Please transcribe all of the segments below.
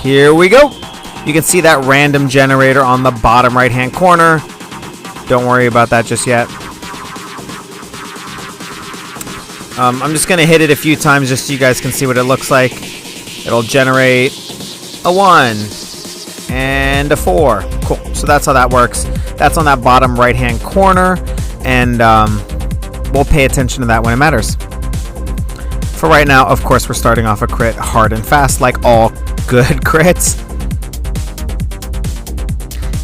Here we go. You can see that random generator on the bottom right hand corner. Don't worry about that just yet. I'm just going to hit it a few times just so you guys can see what it looks like. It'll generate a 1 and a 4. Cool. So that's how that works. That's on that bottom right hand corner, and we'll pay attention to that when it matters. For right now, of course, we're starting off a crit hard and fast like all good crits.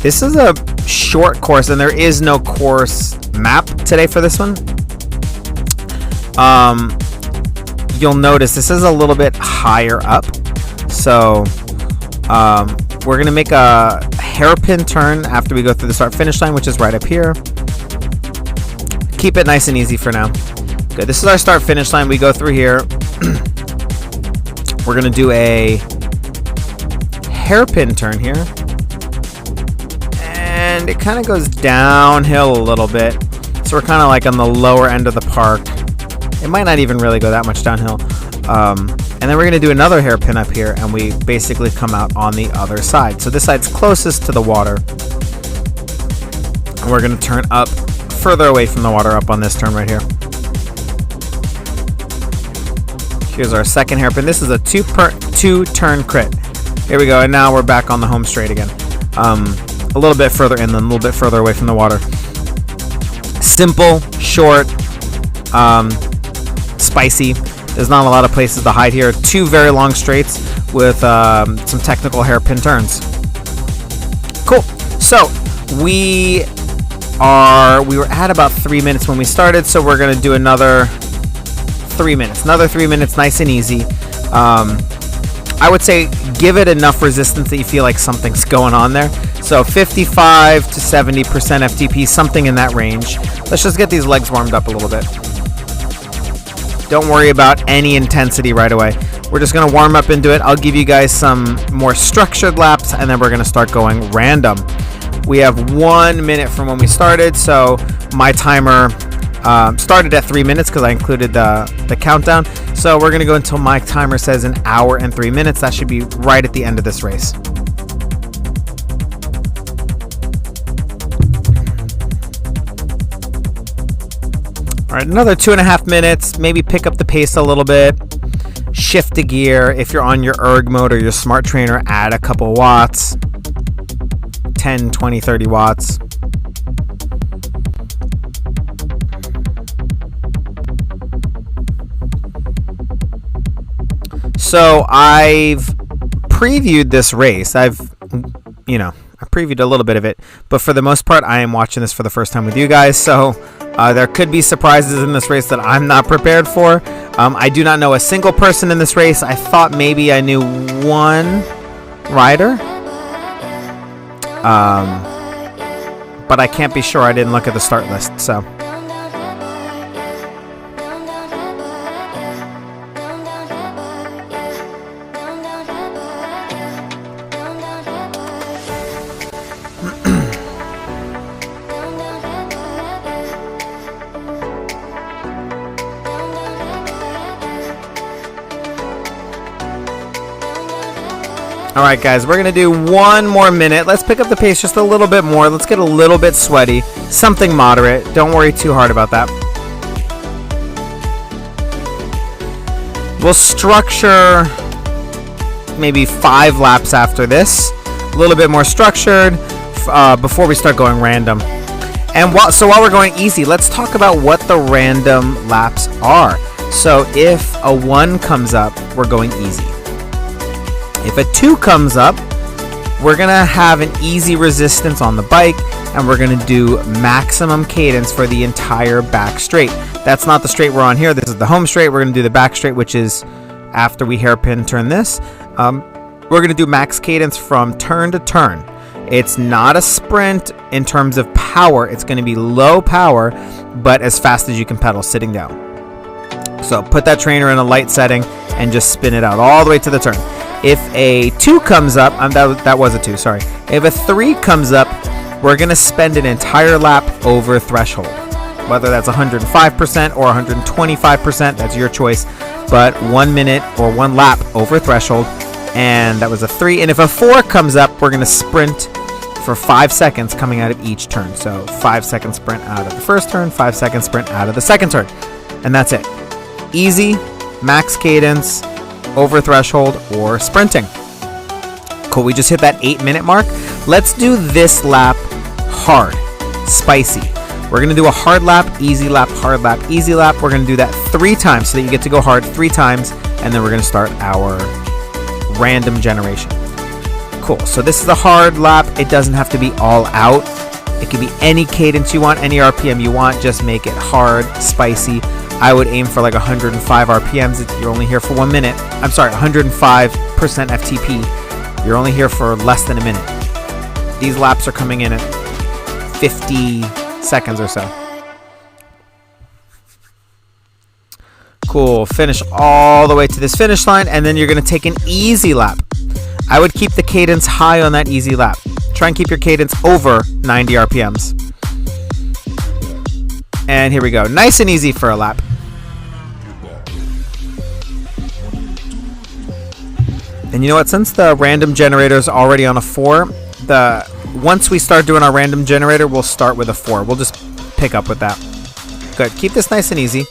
This is a short course, and there is no course map today for this one. You'll notice this is a little bit higher up, so we're going to make a hairpin turn after we go through the start finish line, which is right up here. Keep it nice and easy for now. Good. This is our start finish line. We go through here. We're going to do a hairpin turn here, and it kind of goes downhill a little bit, so we're kind of like on the lower end of the park. It might not even really go that much downhill. And then we're going to do another hairpin up here, and we basically come out on the other side. So this side's closest to the water, and we're going to turn up further away from the water up on this turn right here. Here's our second hairpin. This is a two turn crit. Here we go, and now we're back on the home straight again. A little bit further in, then a little bit further away from the water. Simple, short, spicy. There's not a lot of places to hide here. 2 very long straights with some technical hairpin turns. Cool. So we were at about 3 minutes when we started, so we're gonna do another 3 minutes. Another 3 minutes, nice and easy. I would say give it enough resistance that you feel like something's going on there. So 55 to 70% FTP, something in that range. Let's just get these legs warmed up a little bit. Don't worry about any intensity right away. We're just going to warm up into it. I'll give you guys some more structured laps, and then we're going to start going random. We have 1 minute from when we started, so my timer started at 3 minutes because I included the countdown. So we're going to go until my timer says 1 hour and 3 minutes. That should be right at the end of this race. All right, another 2.5 minutes. Maybe pick up the pace a little bit. Shift a gear. If you're on your erg mode or your smart trainer, add a couple watts. 10, 20, 30 watts. So I've previewed this race. I previewed a little bit of it, but for the most part, I am watching this for the first time with you guys. So there could be surprises in this race that I'm not prepared for. I do not know a single person in this race. I thought maybe I knew one rider, but I can't be sure. I didn't look at the start list, so. All right, guys, we're going to do 1 more minute. Let's pick up the pace just a little bit more. Let's get a little bit sweaty. Something moderate. Don't worry too hard about that. We'll structure maybe 5 laps after this. A little bit more structured before we start going random. And while we're going easy, let's talk about what the random laps are. So if a 1 comes up, we're going easy. If a 2 comes up, we're going to have an easy resistance on the bike, and we're going to do maximum cadence for the entire back straight. That's not the straight we're on here. This is the home straight. We're going to do the back straight, which is after we hairpin turn this. We're going to do max cadence from turn to turn. It's not a sprint in terms of power. It's going to be low power, but as fast as you can pedal sitting down. So put that trainer in a light setting and just spin it out all the way to the turn. If a 2 comes up, that was a 2, sorry. If a 3 comes up, we're going to spend an entire lap over threshold. Whether that's 105% or 125%, that's your choice. But 1 minute or 1 lap over threshold. And that was a 3. And if a 4 comes up, we're going to sprint for 5 seconds coming out of each turn. So 5-second sprint out of the first turn, 5-second sprint out of the second turn. And that's it. Easy, max cadence, over threshold, or sprinting. Cool, we just hit that 8-minute mark. Let's do this lap hard, spicy. We're going to do a hard lap, easy lap, hard lap, easy lap. We're going to do that 3 times so that you get to go hard 3 times. And then we're going to start our random generation. Cool, so this is a hard lap. It doesn't have to be all out. It can be any cadence you want, any RPM you want. Just make it hard, spicy. I would aim for like 105 RPMs if you're only here for 1 minute. I'm sorry, 105% FTP. You're only here for less than a minute. These laps are coming in at 50 seconds or so. Cool, finish all the way to this finish line, and then you're going to take an easy lap. I would keep the cadence high on that easy lap. Try and keep your cadence over 90 RPMs. And here we go. Nice and easy for a lap. And you know what? Since the random generator is already on a 4, once we start doing our random generator, we'll start with a 4. We'll just pick up with that. Good. Keep this nice and easy.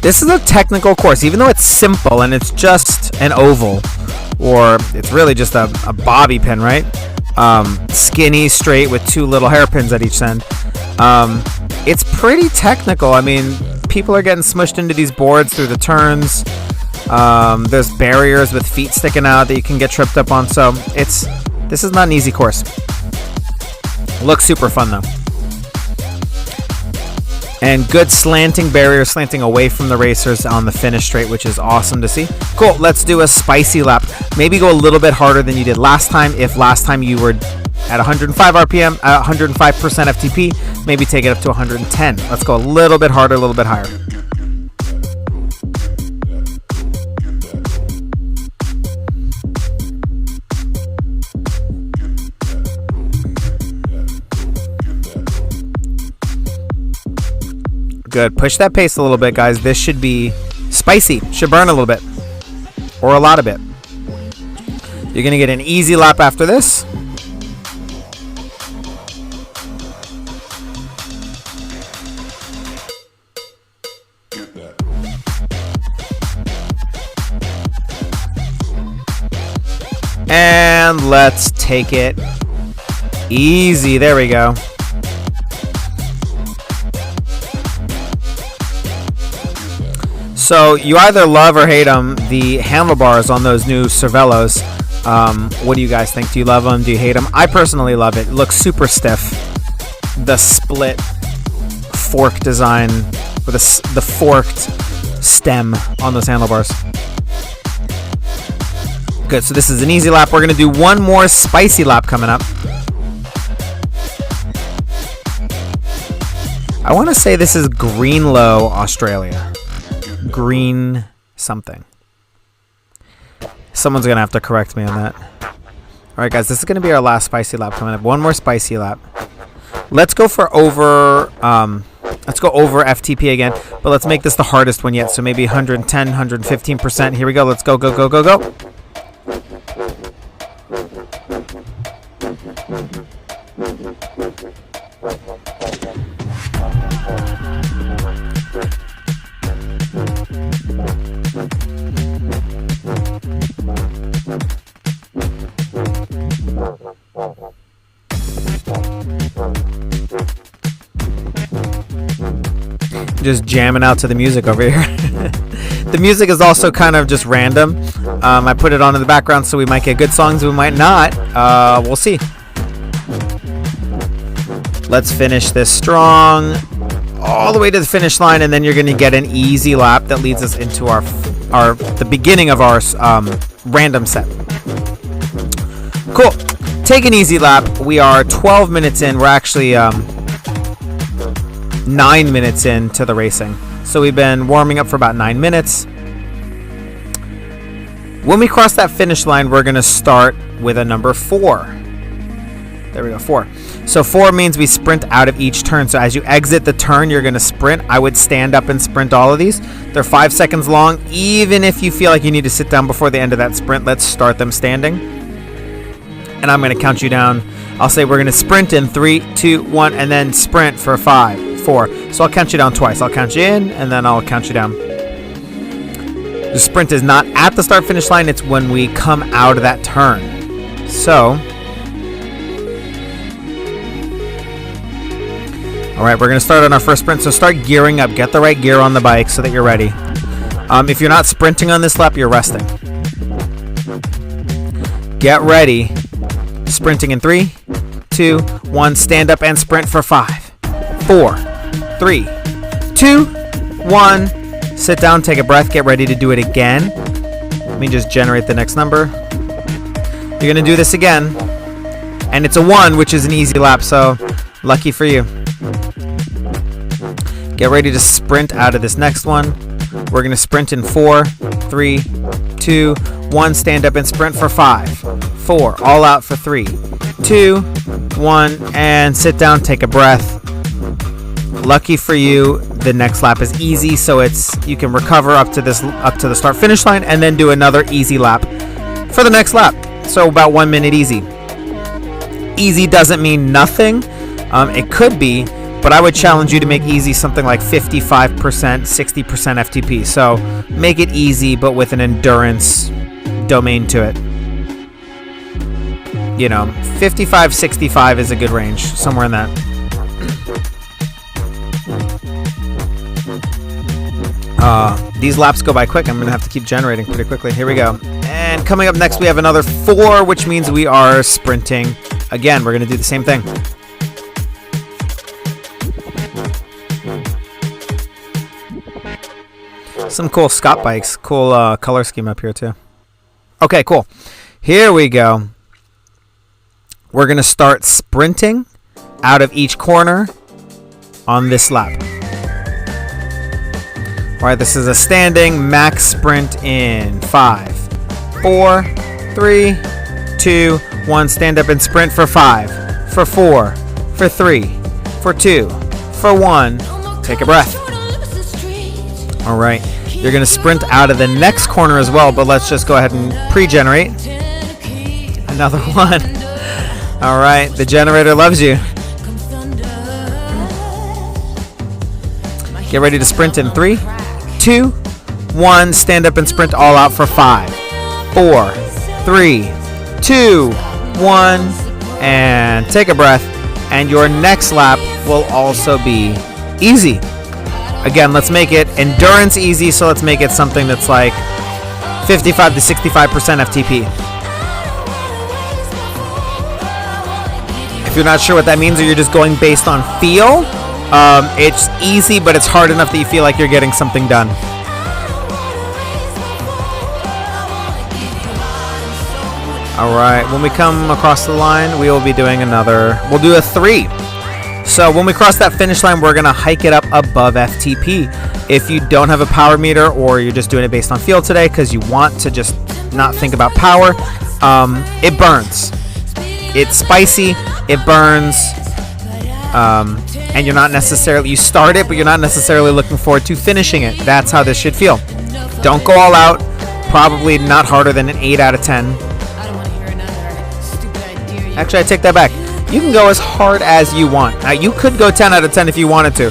This is a technical course, even though it's simple and it's just an oval, or it's really just a bobby pin, right? Skinny, straight with 2 little hairpins at each end. It's pretty technical. I mean, people are getting smushed into these boards through the turns. There's barriers with feet sticking out that you can get tripped up on. So this is not an easy course. Looks super fun though. And good slanting barriers, slanting away from the racers on the finish straight, which is awesome to see. Cool, let's do a spicy lap. Maybe go a little bit harder than you did last time. If last time you were at 105 RPM, 105% FTP, maybe take it up to 110. Let's go a little bit harder, a little bit higher. Good. Push that pace a little bit, guys. This should be spicy. Should burn a little bit. Or a lot of it. You're going to get an easy lap after this. And let's take it easy. There we go. So you either love or hate them, the handlebars on those new Cervelos. What do you guys think? Do you love them? Do you hate them? I personally love it. It looks super stiff. The split fork design with the forked stem on those handlebars. Good, so this is an easy lap. We're going to do one more spicy lap coming up. I want to say this is Greenlow, Australia. Green something. Someone's going to have to correct me on that. All right, guys, this is going to be our last spicy lap coming up. One more spicy lap. Let's go for over FTP again, but let's make this the hardest one yet. So maybe 110, 115%. Here we go. Let's go, go, go, go, go. Just jamming out to the music over here. The music is also kind of just random. I put it on in the background, so we might get good songs, we might not. We'll see. Let's finish this strong all the way to the finish line, and then you're going to get an easy lap that leads us into the beginning of our random set. Cool. Take an easy lap. We are 12 minutes in. We're actually 9 minutes into the racing. So we've been warming up for about 9 minutes. When we cross that finish line, we're going to start with a number 4. There we go, 4. So 4 means we sprint out of each turn. So as you exit the turn, you're going to sprint. I would stand up and sprint all of these. They're 5 seconds long. Even if you feel like you need to sit down before the end of that sprint, let's start them standing. And I'm going to count you down. I'll say we're going to sprint in 3, 2, 1, and then sprint for 5, 4. So I'll count you down twice. I'll count you in, and then I'll count you down. The sprint is not at the start-finish line. It's when we come out of that turn. So, all right, we're going to start on our first sprint. So start gearing up. Get the right gear on the bike so that you're ready. If you're not sprinting on this lap, you're resting. Get ready. Sprinting in 3, 2, 1. Stand up and sprint for 5, 4, 3, 2, 1. Sit down, take a breath, get ready to do it again. Let me just generate the next number. You're going to do this again. And it's a 1, which is an easy lap, so lucky for you. Get ready to sprint out of this next one. We're going to sprint in 4, 3, 2, 1. Stand up and sprint for 5, 4. All out for 3, 2, 1. And sit down, take a breath. Lucky for you, the next lap is easy, so you can recover up to the start finish line and then do another easy lap for the next lap. So about 1 minute easy. Easy doesn't mean nothing. It could be, but I would challenge you to make easy something like 55%, 60% FTP. So make it easy, but with an endurance domain to it. 55, 65 is a good range, somewhere in that. These laps go by quick. I'm going to have to keep generating pretty quickly. Here we go. And coming up next, we have another 4, which means we are sprinting. Again, we're going to do the same thing. Some cool Scott bikes. Cool color scheme up here, too. Okay, cool. Here we go. We're going to start sprinting out of each corner on this lap. All right, this is a standing max sprint in 5, 4, 3, 2, 1. Stand up and sprint for 5, for 4, for 3, for 2, for 1. Take a breath. All right, you're going to sprint out of the next corner as well, but let's just go ahead and pre-generate. Another 1. All right, the generator loves you. Get ready to sprint in 3, 2, 1. Stand up and sprint all out for 5, 4, 3, 2, 1. And take a breath. And your next lap will also be easy. Again, let's make it endurance easy. So let's make it something that's like 55 to 65% FTP. If you're not sure what that means, or you're just going based on feel, it's easy, but it's hard enough that you feel like you're getting something done. All right, when we come across the line, we will be doing we'll do a 3. So when we cross that finish line, we're going to hike it up above FTP. If you don't have a power meter, or you're just doing it based on feel today because you want to just not think about power, it burns. It's spicy, it burns. And you're not necessarily, you start it, but you're not necessarily looking forward to finishing it. That's how this should feel. Don't go all out. Probably not harder than an 8 out of 10. Actually, I take that back. You can go as hard as you want. Now, you could go 10 out of 10 if you wanted to.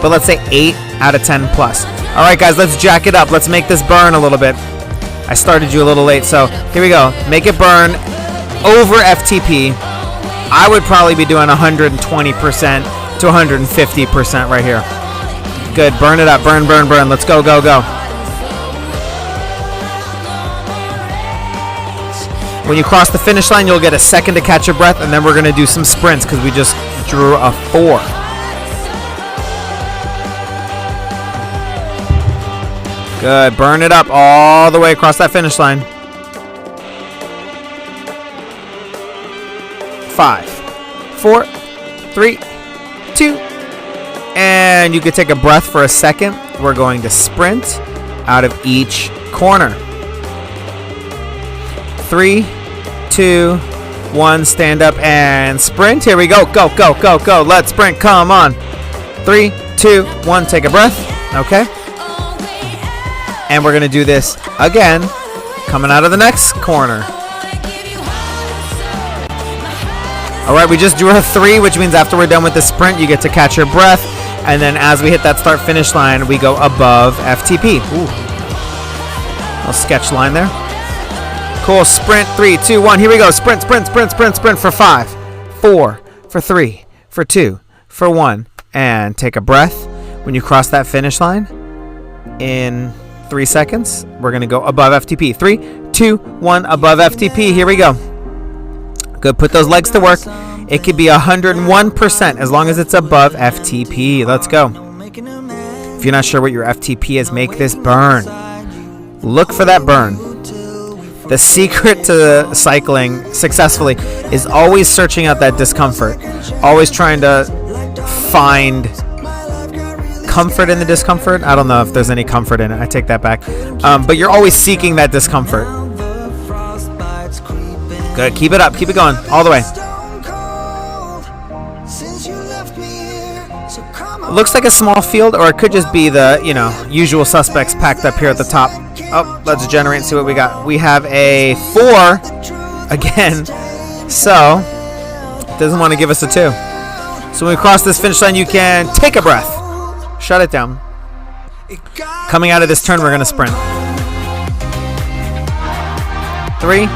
But let's say 8 out of 10 plus. All right, guys, let's jack it up. Let's make this burn a little bit. I started you a little late, so here we go. Make it burn over FTP. I would probably be doing 120% to 150% right here. Good. Burn it up. Burn, burn, burn. Let's go, go, go. When you cross the finish line, you'll get a second to catch your breath, and then we're going to do some sprints because we just drew a 4. Good. Burn it up all the way across that finish line. 5, 4, 3, 2, and you can take a breath for a second. We're going to sprint out of each corner. 3, 2, 1, stand up and sprint. Here we go. Go, go, go, go. Let's sprint. Come on. 3, 2, 1. Take a breath. Okay. And we're going to do this again, coming out of the next corner. All right, we just drew a 3, which means after we're done with the sprint, you get to catch your breath. And then as we hit that start-finish line, we go above FTP. Ooh. Little sketch line there. Cool. Sprint. 3, 2, 1. Here we go. Sprint, sprint, sprint, sprint, sprint for 5, 4, for 3, for 2, for 1. And take a breath. When you cross that finish line in 3 seconds, we're going to go above FTP. 3, 2, 1. Above FTP. Here we go. Good. Put those legs to work. It could be 101% as long as it's above FTP. Let's go. If you're not sure what your FTP is, make this burn. Look for that burn. The secret to cycling successfully is always searching out that discomfort. Always trying to find comfort in the discomfort. I don't know if there's any comfort in it. I take that back. But you're always seeking that discomfort. Good. Keep it up. Keep it going. All the way. It looks like a small field, or it could just be the, usual suspects packed up here at the top. Oh, let's generate and see what we got. We have a 4 again. So, doesn't want to give us a 2. So when we cross this finish line, you can take a breath. Shut it down. Coming out of this turn, we're going to sprint. 3,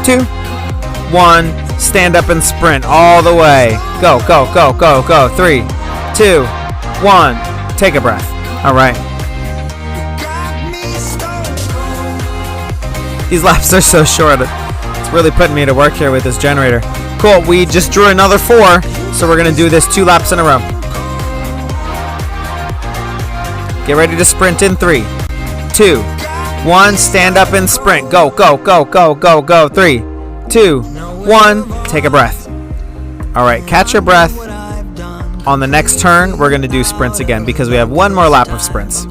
2, 1. Stand up and sprint all the way. Go, go, go, go, go. 3, 2, 1. Take a breath. All right. These laps are so short. It's really putting me to work here with this generator. Cool. We just drew another 4, so we're going to do this 2 laps in a row. Get ready to sprint in 3, 2, 1. Stand up and sprint. Go, go, go, go, go, go. 3, 2, 1. Take a breath. All right. Catch your breath. On the next turn, we're going to do sprints again because we have 1 more lap of sprints.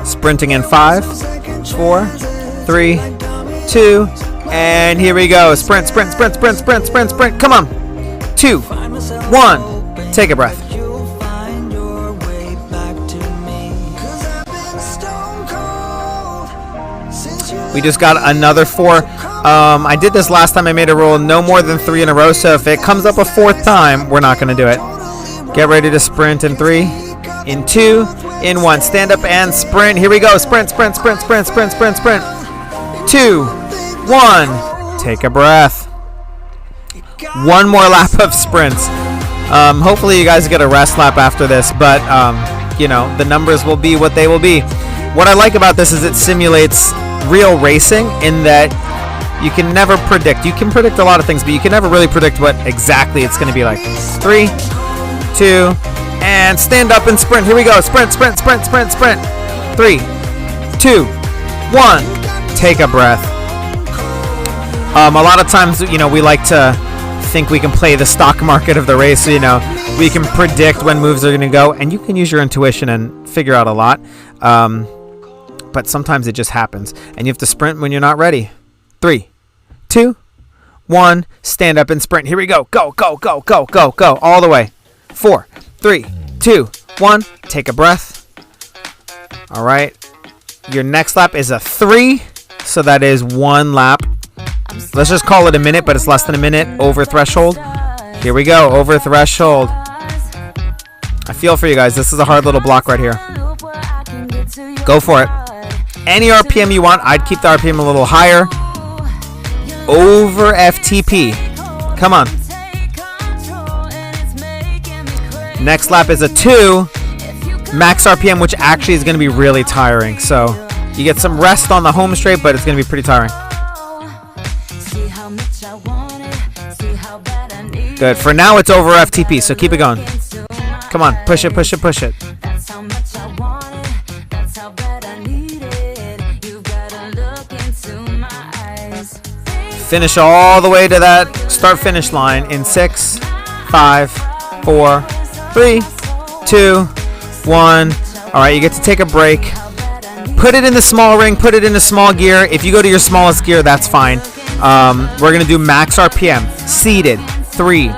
Sprinting in 5, 4, 3, 2, and here we go. Sprint, sprint, sprint, sprint, sprint, sprint, sprint. Come on. 2, 1. Take a breath. We just got another 4. I did this last time. I made a rule no more than 3 in a row. So if it comes up a 4th time, we're not going to do it. Get ready to sprint in 3, in 2, in 1. Stand up and sprint. Here we go. Sprint, sprint, sprint, sprint, sprint, sprint, sprint. 2, 1. Take a breath. 1 more lap of sprints. Hopefully you guys get a rest lap after this, but the numbers will be what they will be. What I like about this is it simulates real racing in that you can never predict. You can predict a lot of things, but you can never really predict what exactly it's going to be like. 3, 2, and stand up and sprint. Here we go. Sprint, sprint, sprint, sprint, sprint. 3, 2, 1. Take a breath. A lot of times, we like to think we can play the stock market of the race. We can predict when moves are going to go, and you can use your intuition and figure out a lot. But sometimes it just happens, and you have to sprint when you're not ready. 3, 2, 1. Stand up and sprint. Here we go. Go, go, go, go, go, go. All the way. 4, 3, 2, 1. Take a breath. All right. Your next lap is a 3, so that is 1 lap. Let's just call it a minute, but it's less than a minute over threshold. Here we go. Over threshold. I feel for you guys. This is a hard little block right here. Go for it. Any RPM you want. I'd keep the RPM a little higher. Over FTP. Come on. Next lap is a 2. Max RPM, which actually is going to be really tiring. So you get some rest on the home straight, but it's going to be pretty tiring. Good. For now, it's over FTP, so keep it going. Come on. Push it, push it, push it. Finish all the way to that start-finish line in 6, 5, 4, 3, 2, 1. All right, you get to take a break. Put it in the small ring, put it in a small gear. If you go to your smallest gear, that's fine. We're going to do max RPM. Seated. 3,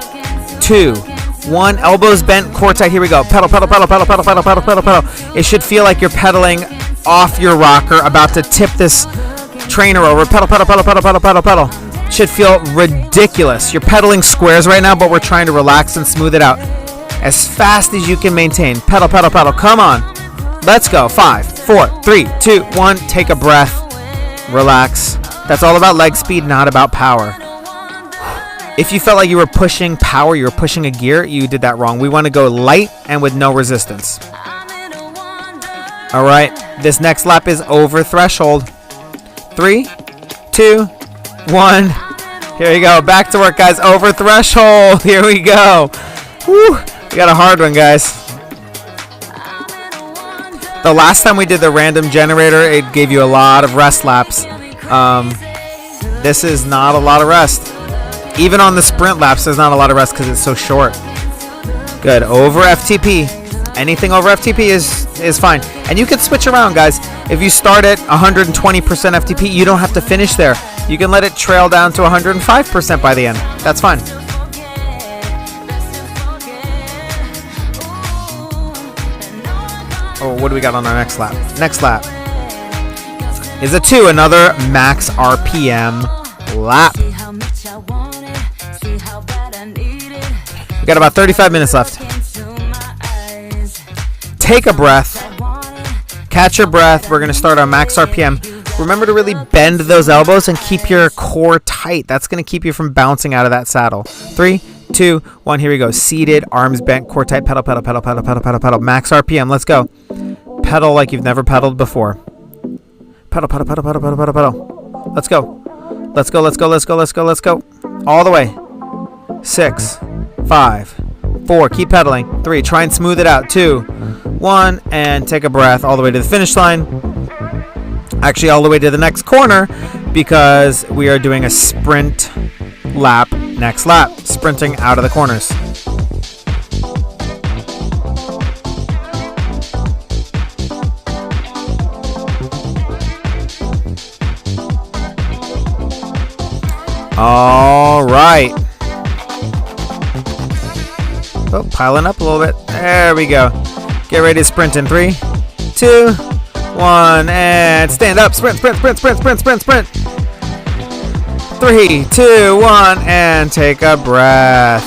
2, 1. Elbows bent, core tight. Here we go. Pedal, pedal, pedal, pedal, pedal, pedal, pedal, pedal, pedal. It should feel like you're pedaling off your rocker, about to tip this trainer over. Pedal, pedal, pedal, pedal, pedal, pedal, pedal. Should feel ridiculous. You're pedaling squares right now, but we're trying to relax and smooth it out as fast as you can maintain. Pedal, pedal, pedal. Come on. Let's go. 5, 4, 3, 2, 1. Take a breath. Relax. That's all about leg speed, not about power. If you felt like you were pushing power, you were pushing a gear, you did that wrong. We want to go light and with no resistance. All right. This next lap is over threshold. 3, 2, 1. Here we go. Back to work, guys. Over threshold. Here we go. Woo. We got a hard one, guys. The last time we did the random generator, it gave you a lot of rest laps. This is not a lot of rest. Even on the sprint laps, there's not a lot of rest because it's so short. Good. Over FTP. Anything over FTP is fine. And you can switch around, guys. If you start at 120% FTP, you don't have to finish there. You can let it trail down to 105% by the end. That's fine. Oh, what do we got on our next lap? Next lap is a 2, another max RPM lap. We got about 35 minutes left. Take a breath. Catch your breath. We're going to start our max RPM. Remember to really bend those elbows and keep your core tight. That's going to keep you from bouncing out of that saddle. 3, 2, 1. Here we go. Seated, arms bent, core tight. Pedal, pedal, pedal, pedal, pedal, pedal, pedal. Max RPM. Let's go. Pedal like you've never pedaled before. Pedal, pedal, pedal, pedal, pedal, pedal, pedal. Let's go. Let's go, let's go, let's go, let's go, let's go. All the way. 6, 5, 4. Keep pedaling. 3. Try and smooth it out. 2, 1. And take a breath all the way to the finish line. Actually, all the way to the next corner because we are doing a sprint lap next lap. Sprinting out of the corners. All right. Oh, piling up a little bit. There we go. Get ready to sprint in 3, 2, 1, and stand up. Sprint, sprint, sprint, sprint, sprint, sprint, sprint. 3, 2, 1, and take a breath.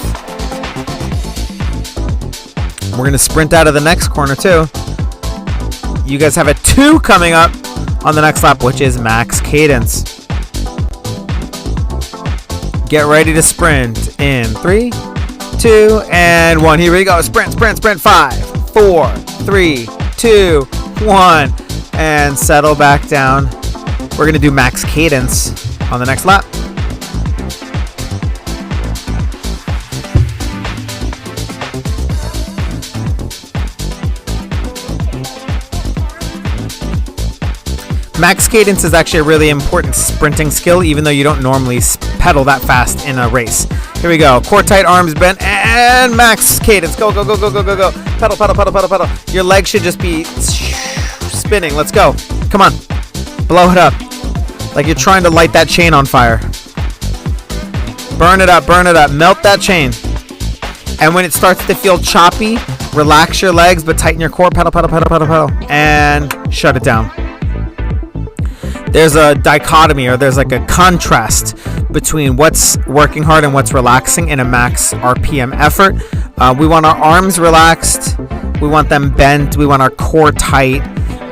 We're going to sprint out of the next corner, too. You guys have a 2 coming up on the next lap, which is max cadence. Get ready to sprint in 3, 2, and 1. Here we go. Sprint, sprint, sprint. 5, 4, 3, 2, 1. And settle back down. We're going to do max cadence on the next lap. Max cadence is actually a really important sprinting skill, even though you don't normally pedal that fast in a race. Here we go. Core tight, arms bent, and max cadence. Go, go, go, go, go, go, go. Pedal, pedal, pedal, pedal, pedal. Your legs should just be spinning. Let's go. Come on. Blow it up. Like you're trying to light that chain on fire. Burn it up, burn it up. Melt that chain. And when it starts to feel choppy, relax your legs, but tighten your core. Pedal, pedal, pedal, pedal, pedal. And shut it down. There's a dichotomy, or there's like a contrast between what's working hard and what's relaxing in a max RPM effort. We want our arms relaxed. We want them bent. We want our core tight.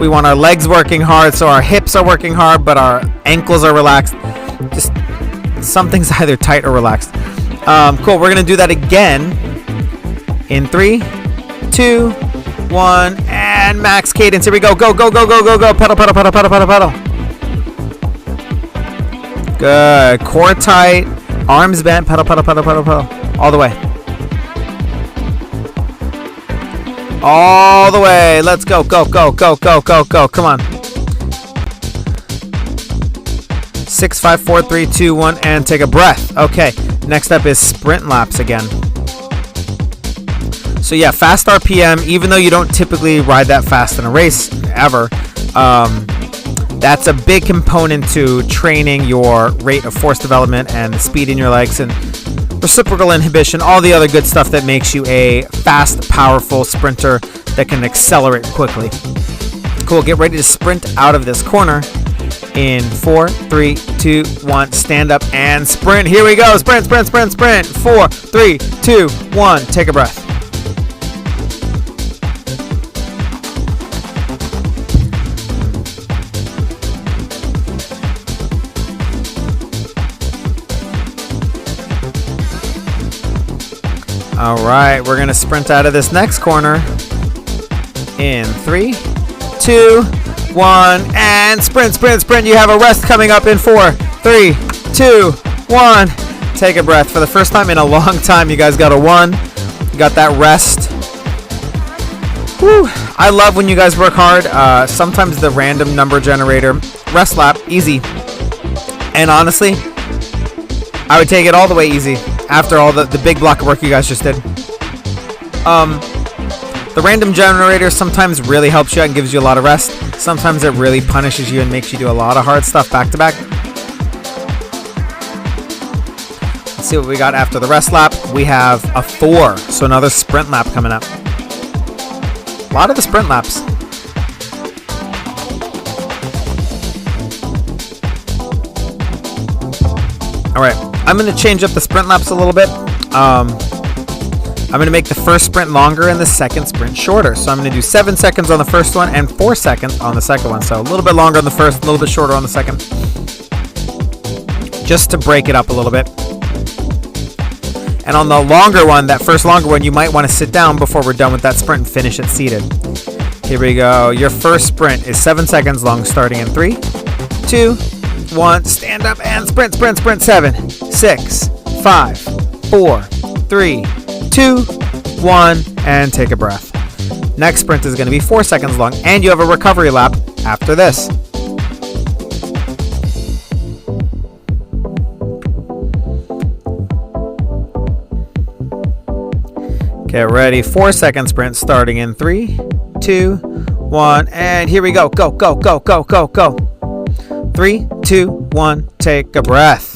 We want our legs working hard, so our hips are working hard, but our ankles are relaxed. Just something's either tight or relaxed. Cool. We're going to do that again in 3, 2, 1, and max cadence. Here we go. Go, go, go, go, go, go. Pedal, pedal, pedal, pedal, pedal, pedal. Good. Core tight. Arms bent. Pedal, pedal, pedal, pedal, pedal. All the way. All the way. Let's go. Go, go, go, go, go, go. Come on. 6, 5, 4, 3, 2, 1, and take a breath. Okay. Next up is sprint laps again. So yeah, fast RPM, even though you don't typically ride that fast in a race ever, that's a big component to training your rate of force development and the speed in your legs and reciprocal inhibition, all the other good stuff that makes you a fast, powerful sprinter that can accelerate quickly. Cool, get ready to sprint out of this corner in 4, 3, 2, 1, stand up and sprint. Here we go, sprint, sprint, sprint, sprint. 4, 3, 2, 1, take a breath. All right, we're gonna sprint out of this next corner in 3, 2, 1, and sprint, sprint, sprint. You have a rest coming up in 4, 3, 2, 1. Take a breath. For the first time in a long time, you guys got a 1. You got that rest. Whew. I love when you guys work hard. Sometimes the random number generator, rest lap, easy. And honestly, I would take it all the way easy after all the big block of work you guys just did. The random generator sometimes really helps you out and gives you a lot of rest. Sometimes it really punishes you and makes you do a lot of hard stuff back to back. Let's see what we got after the rest lap. We have a 4, so another sprint lap coming up. A lot of the sprint laps. All right, I'm going to change up the sprint laps a little bit. I'm going to make the first sprint longer and the second sprint shorter. So I'm going to do 7 seconds on the first one and 4 seconds on the second one. So a little bit longer on the first, a little bit shorter on the second. Just to break it up a little bit. And on the longer one, that first longer one, you might want to sit down before we're done with that sprint and finish it seated. Here we go. Your first sprint is 7 seconds long, starting in 3, 2, 1, stand up and sprint, sprint, sprint. 7, 6, 5, 4, 3, 2, 1, and take a breath. Next sprint is going to be 4 seconds long, and you have a recovery lap after this. Get ready, 4 second sprint starting in 3, 2, 1, and here we go. Go, go, go, go, go, go. 3, 2, 1, take a breath.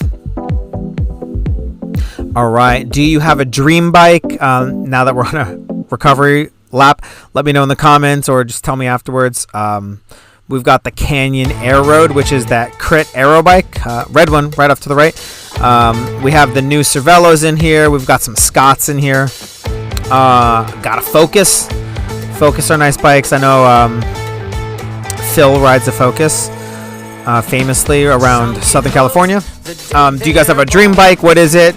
All right, do you have a dream bike? Now that we're on a recovery lap, let me know in the comments or just tell me afterwards. We've got the Canyon Air Road, which is that crit aero bike, red one right off to the right. We have the new Cervelos in here. We've got some Scotts in here. Got a Focus. Focus are nice bikes. I know Phil rides a Focus. Famously around Southern California. Do you guys have a dream bike? What is it?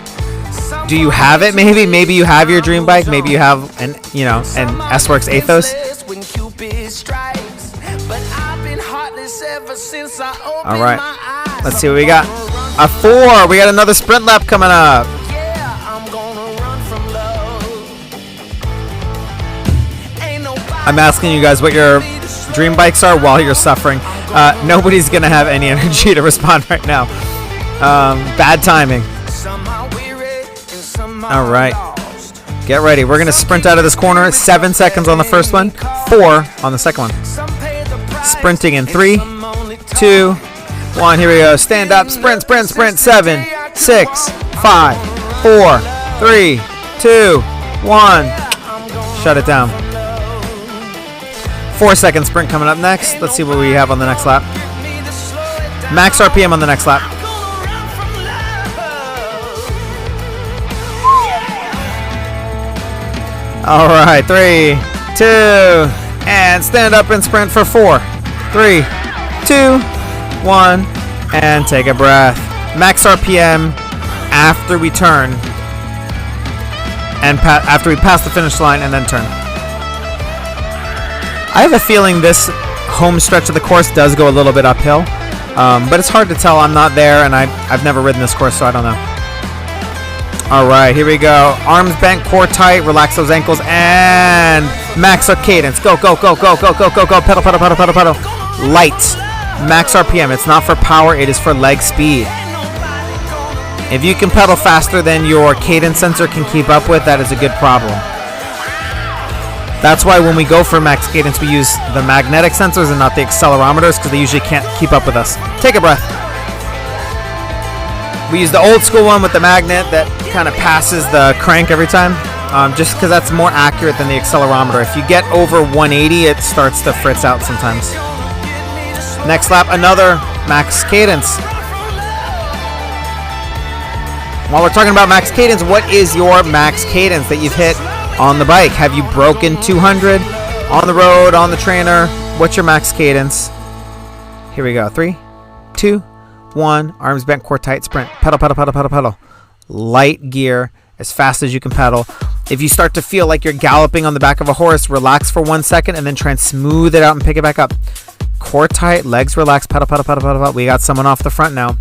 Do you have it? Maybe you have your dream bike. Maybe you have an S-Works Athos. All right, let's see what we got. A 4. We got another sprint lap coming up. I'm asking you guys what your dream bikes are while you're suffering. Nobody's gonna have any energy to respond right now. Bad timing. All right, get ready. We're gonna sprint out of this corner. 7 seconds on the first one, 4 on the second one. Sprinting in 3, 2, 1. Here we go. Stand up, sprint, sprint, sprint. 7, 6, 5, 4, 3, 2, 1. Shut it down. 4 second sprint coming up next. Let's see what we have on the next lap. Max RPM on the next lap. All right, 3, 2, and stand up and sprint for 4, 3, 2, 1, and take a breath. Max RPM after we turn and after we pass the finish line and then turn. I have a feeling this home stretch of the course does go a little bit uphill, but it's hard to tell. I'm not there, and I've never ridden this course, so I don't know. All right, here we go. Arms bent, core tight, relax those ankles, and max up cadence. Go, go, go, go, go, go, go, go. Pedal, pedal, pedal, pedal, pedal. Light. Max RPM. It's not for power, it is for leg speed. If you can pedal faster than your cadence sensor can keep up with, that is a good problem. That's why when we go for max cadence, we use the magnetic sensors and not the accelerometers, because they usually can't keep up with us. Take a breath. We use the old school one with the magnet that kind of passes the crank every time, just because that's more accurate than the accelerometer. If you get over 180, it starts to fritz out sometimes. Next lap, another max cadence. While we're talking about max cadence, what is your max cadence that you've hit on the bike? Have you broken 200 on the road, on the trainer? What's your max cadence? Here we go. 3, 2, 1. Arms bent, core tight, sprint. Pedal, pedal, pedal, pedal, pedal. Light gear as fast as you can pedal. If you start to feel like you're galloping on the back of a horse, relax for 1 second and then try and smooth it out and pick it back up. Core tight, legs relaxed, pedal, pedal, pedal, pedal, pedal. We got someone off the front now.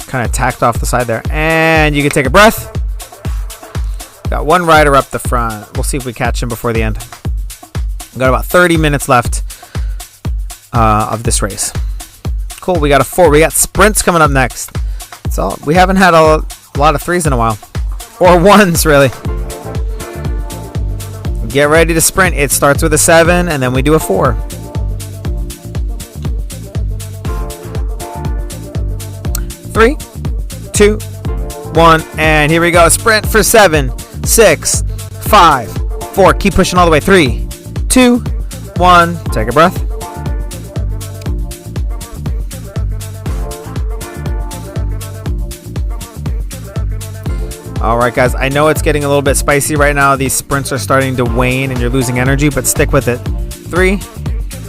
Kind of tacked off the side there. And you can take a breath. Got one rider up the front. We'll see if we catch him before the end. We've got about 30 minutes left of this race. Cool, we got a 4. We got sprints coming up next. So we haven't had a lot of 3s in a while. Or 1s, really. Get ready to sprint. It starts with a 7, and then we do a 4. 3, 2, 1, and here we go. Sprint for 7, 6, 5, 4. Keep pushing all the way. 3, 2, 1. Take a breath. All right, guys. I know it's getting a little bit spicy right now. These sprints are starting to wane, and you're losing energy, but stick with it. 3,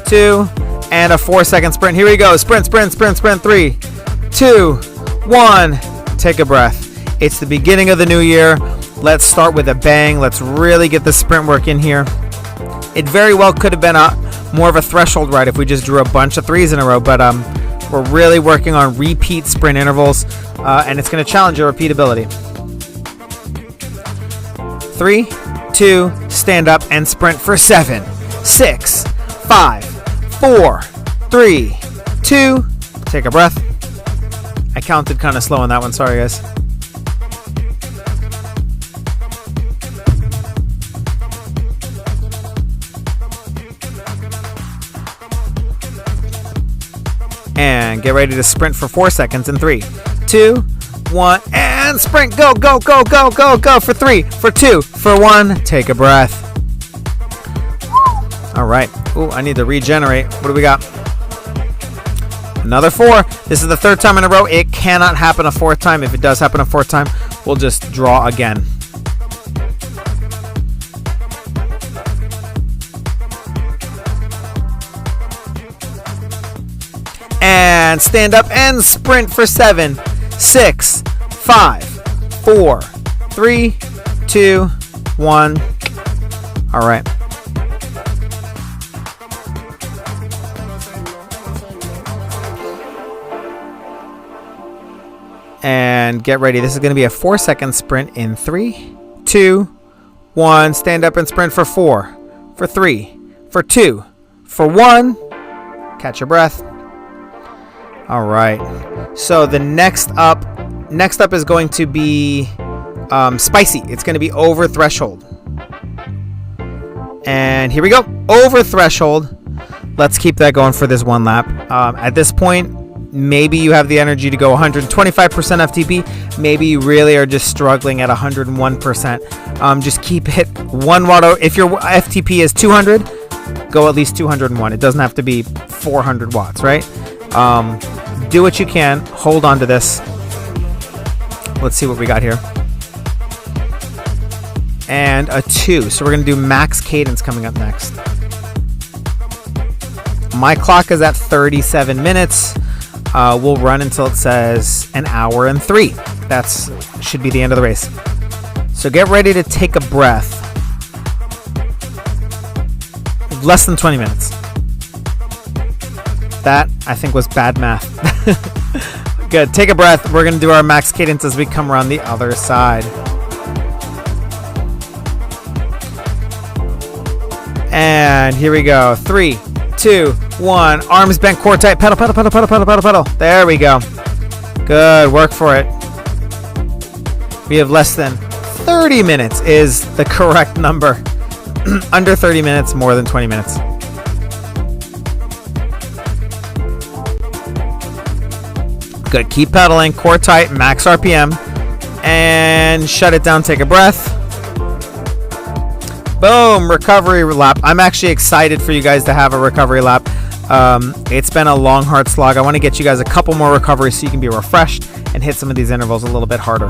2, and a 4-second sprint. Here we go. Sprint, sprint, sprint, sprint. 3, 2, 1. Take a breath. It's the beginning of the new year. Let's start with a bang. Let's really get the sprint work in here. It very well could have been more of a threshold ride if we just drew a bunch of 3s in a row, but we're really working on repeat sprint intervals, and it's going to challenge your repeatability. 3, 2, stand up and sprint for 7, 6, 5, 4, 3, 2. Take a breath. I counted kind of slow on that one. Sorry, guys. And get ready to sprint for 4 seconds in 3, 2, 1, and sprint. Go, go, go, go, go, go for 3, for 2, for 1. Take a breath. All right. Ooh, I need to regenerate. What do we got? Another 4. This is the 3rd time in a row. It cannot happen a 4th time. If it does happen a 4th time, we'll just draw again. And stand up and sprint for 7, 6, 5, 4, 3, 2, 1. All right. And get ready. This is going to be a 4-second sprint in 3, 2, 1. Stand up and sprint for 4, for 3, for 2, for 1. Catch your breath. All right. So the next up is going to be spicy. It's going to be over threshold. And here we go. Over threshold. Let's keep that going for this one lap. At this point, maybe you have the energy to go 125% FTP. Maybe you really are just struggling at 101%. Just keep it 1 watt. If your FTP is 200, go at least 201. It doesn't have to be 400 watts, right? Do what you can. Hold on to this. Let's see what we got here. And a 2. So we're going to do max cadence coming up next. My clock is at 37 minutes. We'll run until it says 1 hour and 3. That's should be the end of the race. So get ready to take a breath. Less than 20 minutes. That, I think, was bad math. Good. Take a breath. We're going to do our max cadence as we come around the other side. And here we go. 3, 2, 1. Arms bent, core tight. Pedal, pedal, pedal, pedal, pedal, pedal, pedal. There we go. Good. Work for it. We have less than 30 minutes is the correct number. Under 30 minutes, more than 20 minutes. Good. Keep pedaling, core tight, max RPM, and shut it down. Take a breath. Boom, recovery lap. I'm actually excited for you guys to have a recovery lap. It's been a long, hard slog. I want to get you guys a couple more recoveries so you can be refreshed and hit some of these intervals a little bit harder.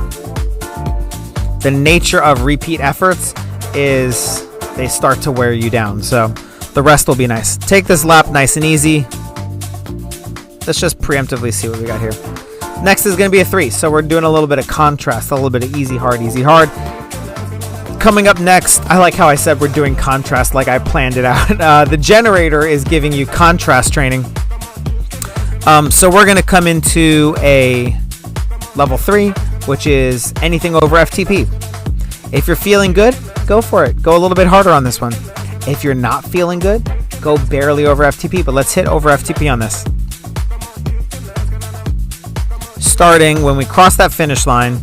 The nature of repeat efforts is they start to wear you down, so the rest will be nice. Take this lap nice and easy. Let's just preemptively see what we got here. Next is going to be a 3, so we're doing a little bit of contrast, a little bit of easy, hard, easy, hard. Coming up next, I like how I said we're doing contrast like I planned it out. The generator is giving you contrast training. So we're going to come into a level 3, which is anything over FTP. If you're feeling good, go for it. Go a little bit harder on this one. If you're not feeling good, go barely over FTP, but let's hit over FTP on this. Starting when we cross that finish line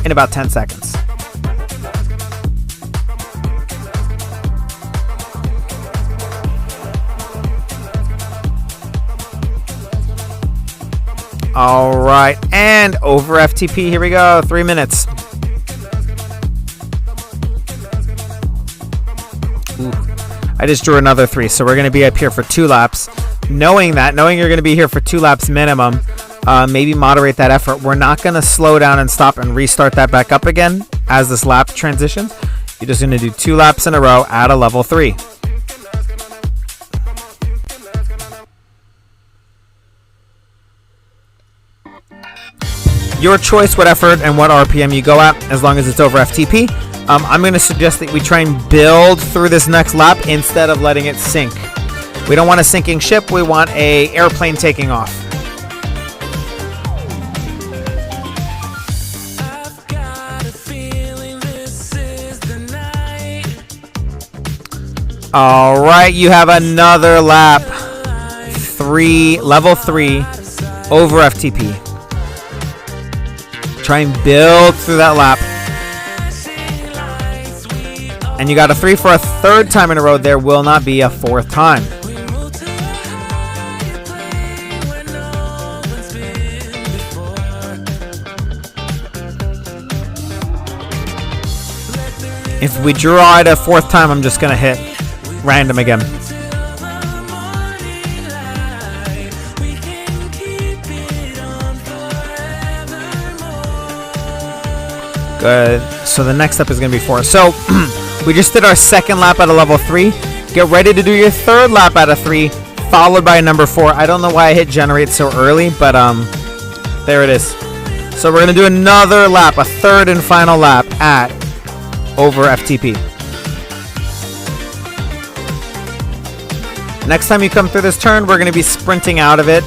in about 10 seconds. All right, and over FTP, here we go, 3 minutes. Ooh, I just drew another 3, so we're gonna be up here for 2 laps. Knowing you're gonna be here for 2 laps minimum, maybe moderate that effort. We're not gonna slow down and stop and restart that back up again as this lap transitions. You're just gonna do 2 laps in a row at a level 3. Your choice what effort and what RPM you go at, as long as it's over FTP. I'm going to suggest that we try and build through this next lap instead of letting it sink. We don't want a sinking ship, we want an airplane taking off. All right, you have another lap. Level 3 over FTP. Try and build through that lap. And you got a 3 for a 3rd time in a row. There will not be a 4th time. If we draw it a 4th time, I'm just going to hit random again. Good. So the next step is going to be 4. So we just did our 2nd lap at a level 3. Get ready to do your 3rd lap at a 3, followed by a number 4. I don't know why I hit generate so early, but there it is. So we're going to do another lap, a 3rd and final lap at over FTP. Next time you come through this turn, we're going to be sprinting out of it.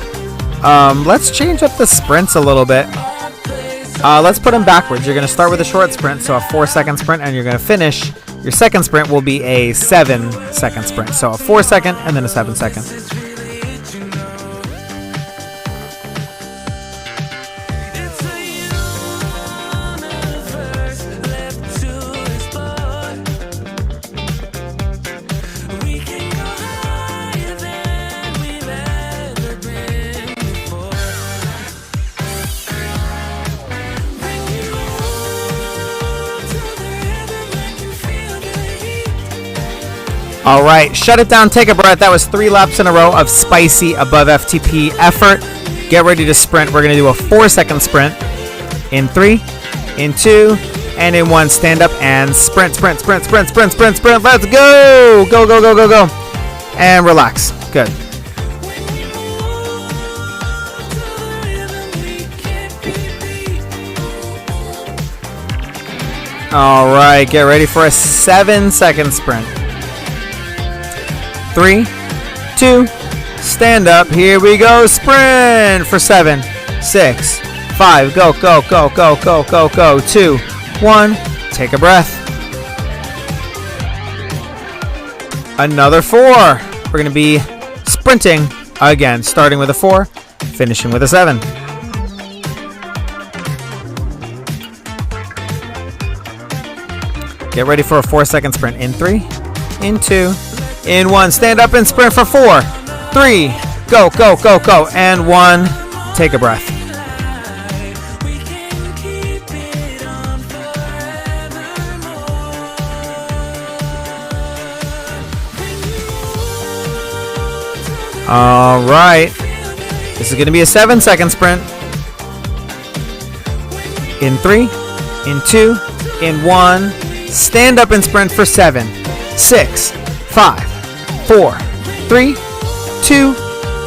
Let's change up the sprints a little bit. Let's put them backwards. You're going to start with a short sprint, so a 4-second sprint, and you're going to finish. Your 2nd sprint will be a 7-second sprint. So a 4-second and then a 7-second. All right, shut it down, take a breath. That was 3 laps in a row of spicy above FTP effort. Get ready to sprint. We're going to do a 4-second sprint in 3, in 2, and in 1. Stand up and sprint, sprint, sprint, sprint, sprint, sprint, sprint. Let's go. Go, go, go, go, go. And relax. Good. All right, get ready for a 7-second sprint. 3, 2, stand up. Here we go. Sprint for 7, 6, 5. Go, go, go, go, go, go, go. 2, 1. Take a breath. Another 4. We're going to be sprinting again, starting with a 4, finishing with a 7. Get ready for a 4-second sprint. In 3, in 2, in 1. Stand up and sprint for 4, 3, go, go, go, go, and 1. Take a breath. All right. This is going to be a 7-second sprint. In 3, in 2, in 1. Stand up and sprint for 7, 6, 5, 4, 3, 2,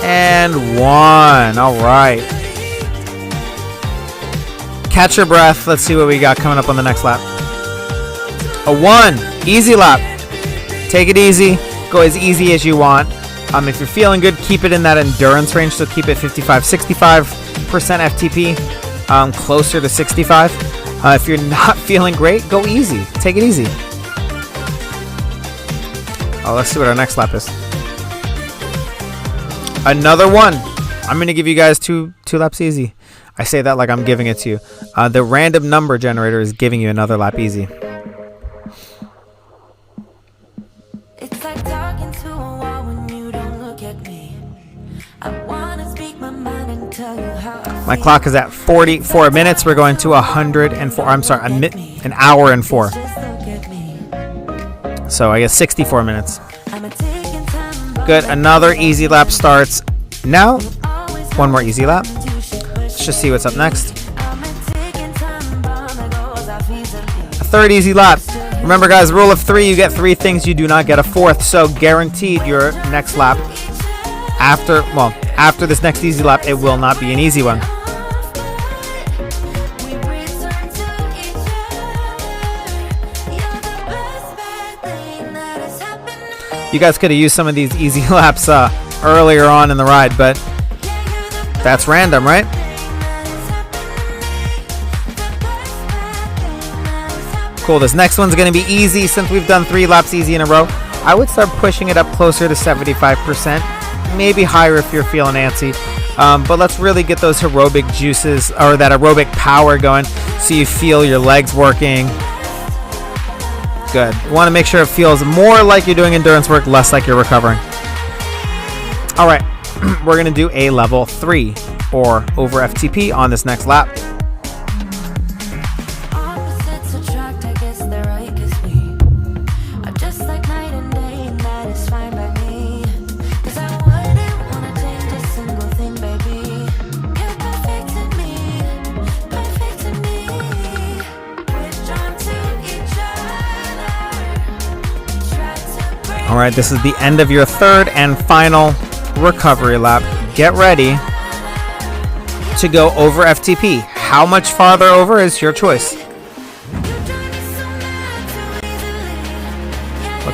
and 1. All right. Catch your breath. Let's see what we got coming up on the next lap. A 1. Easy lap. Take it easy. Go as easy as you want. If you're feeling good, keep it in that endurance range. So keep it 55-65% FTP, closer to 65. If you're not feeling great, go easy. Take it easy. Oh, let's see what our next lap is. Another 1. I'm going to give you guys two laps easy. I say that like I'm giving it to you. The random number generator is giving you another lap easy. It's like talking to a wall when you don't look at me. I wanna speak my mind and tell you how I feel. My clock is at 44 minutes. We're going to 104. I'm sorry, an hour and 4. So I guess 64 minutes. Good. Another easy lap starts now. 1 more easy lap. Let's just see what's up next. A 3rd easy lap. Remember, guys, rule of 3, you get 3 things, you do not get a 4th. So guaranteed your next lap, after this next easy lap, it will not be an easy one. You guys could have used some of these easy laps earlier on in the ride, but that's random, right? Cool. This next one's going to be easy since we've done 3 laps easy in a row. I would start pushing it up closer to 75%, maybe higher if you're feeling antsy. But let's really get those aerobic juices or that aerobic power going so you feel your legs working. Good. You want to make sure it feels more like you're doing endurance work, less like you're recovering. All right. We're going to do a level 3 or over FTP on this next lap. All right, this is the end of your 3rd and final recovery lap. Get ready to go over FTP. How much farther over is your choice. Look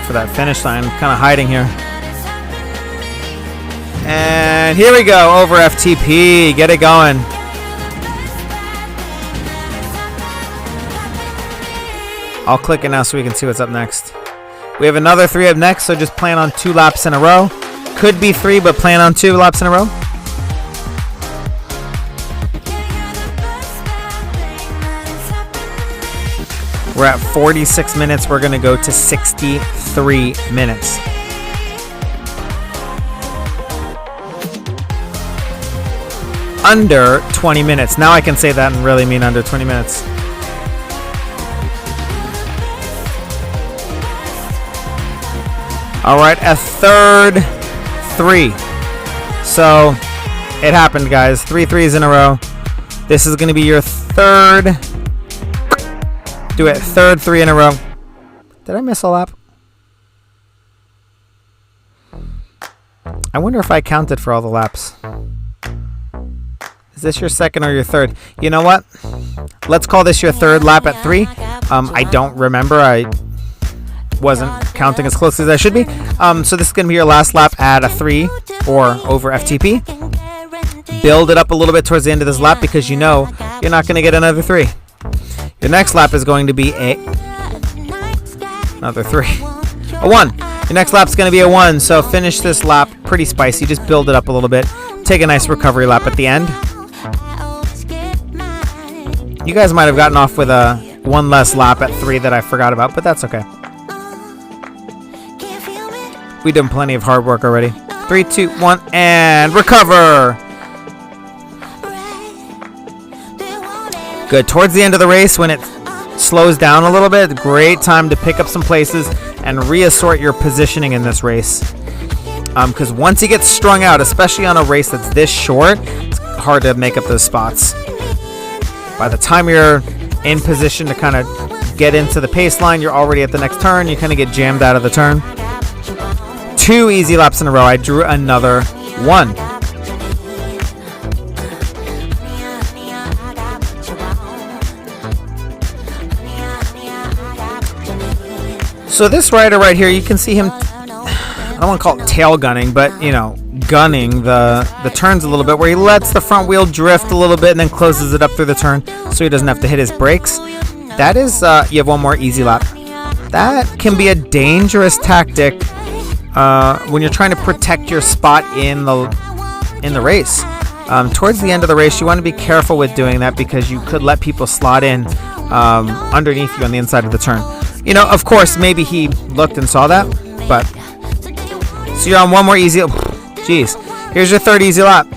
for that finish line. I'm kind of hiding here. And here we go, over FTP. Get it going. I'll click it now so we can see what's up next. We have another 3 up next, so just plan on 2 laps in a row. Could be 3, but plan on 2 laps in a row. We're at 46 minutes. We're going to go to 63 minutes. Under 20 minutes. Now I can say that and really mean under 20 minutes. All right, a 3rd 3. So it happened, guys. 3 3s in a row. This is going to be your 3rd. Do it. 3rd 3 in a row. Did I miss a lap? I wonder if I counted for all the laps. Is this your 2nd or your 3rd? You know what? Let's call this your 3rd lap at 3. I don't remember. I wasn't counting as closely as I should be. So this is going to be your last lap at a 3 or over FTP. Build it up a little bit towards the end of this lap because you know you're not going to get another 3. Your next lap is going to be another 3. A 1. Your next lap's going to be a 1. So finish this lap pretty spicy. Just build it up a little bit. Take a nice recovery lap at the end. You guys might have gotten off with a one less lap at 3 that I forgot about, but that's okay. We've done plenty of hard work already. 3, 2, 1, and recover. Good. Towards the end of the race, when it slows down a little bit, great time to pick up some places and reassort your positioning in this race. Because once you get strung out, especially on a race that's this short, it's hard to make up those spots. By the time you're in position to kind of get into the pace line, you're already at the next turn. You kind of get jammed out of the turn. 2 easy laps in a row. I drew another 1. So this rider right here, you can see him, I don't want to call it tail gunning, but, you know, gunning the turns a little bit, where he lets the front wheel drift a little bit and then closes it up through the turn so he doesn't have to hit his brakes. That is, you have one more easy lap. That can be a dangerous tactic when you're trying to protect your spot in the race. Towards the end of the race, you want to be careful with doing that because you could let people slot in underneath you on the inside of the turn. You know, of course, maybe he looked and saw that, but... So you're on one more easy... Jeez. Here's your 3rd easy lap.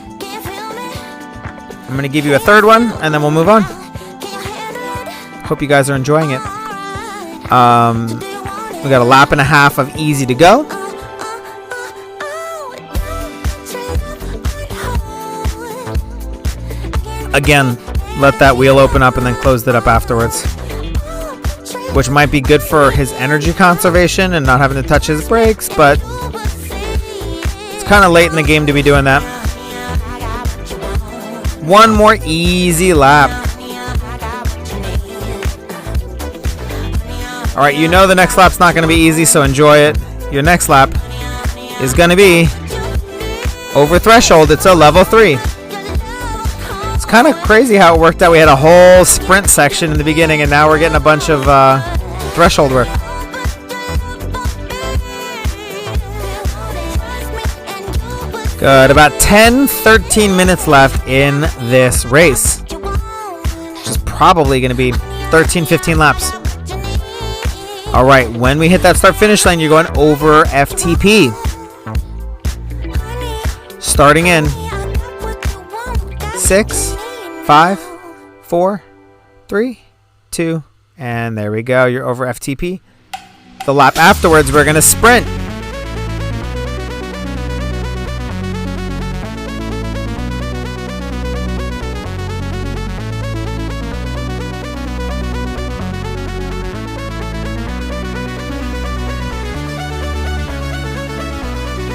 I'm going to give you a 3rd one, and then we'll move on. Hope you guys are enjoying it. We got a lap and a half of easy to go. Again, let that wheel open up and then close it up afterwards, which might be good for his energy conservation and not having to touch his brakes, but it's kind of late in the game to be doing that. One more easy lap. All right, you know the next lap's not going to be easy, so enjoy it. Your next lap is going to be over threshold. It's a level 3. It's kind of crazy how it worked out. We had a whole sprint section in the beginning, and now we're getting a bunch of threshold work. Good. About 10-13 minutes left in this race, which is probably going to be 13-15 laps. All right, when we hit that start-finish line, you're going over FTP. Starting in 6, 5, 4, 3, 2, and there we go. You're over FTP. The lap afterwards, we're going to sprint.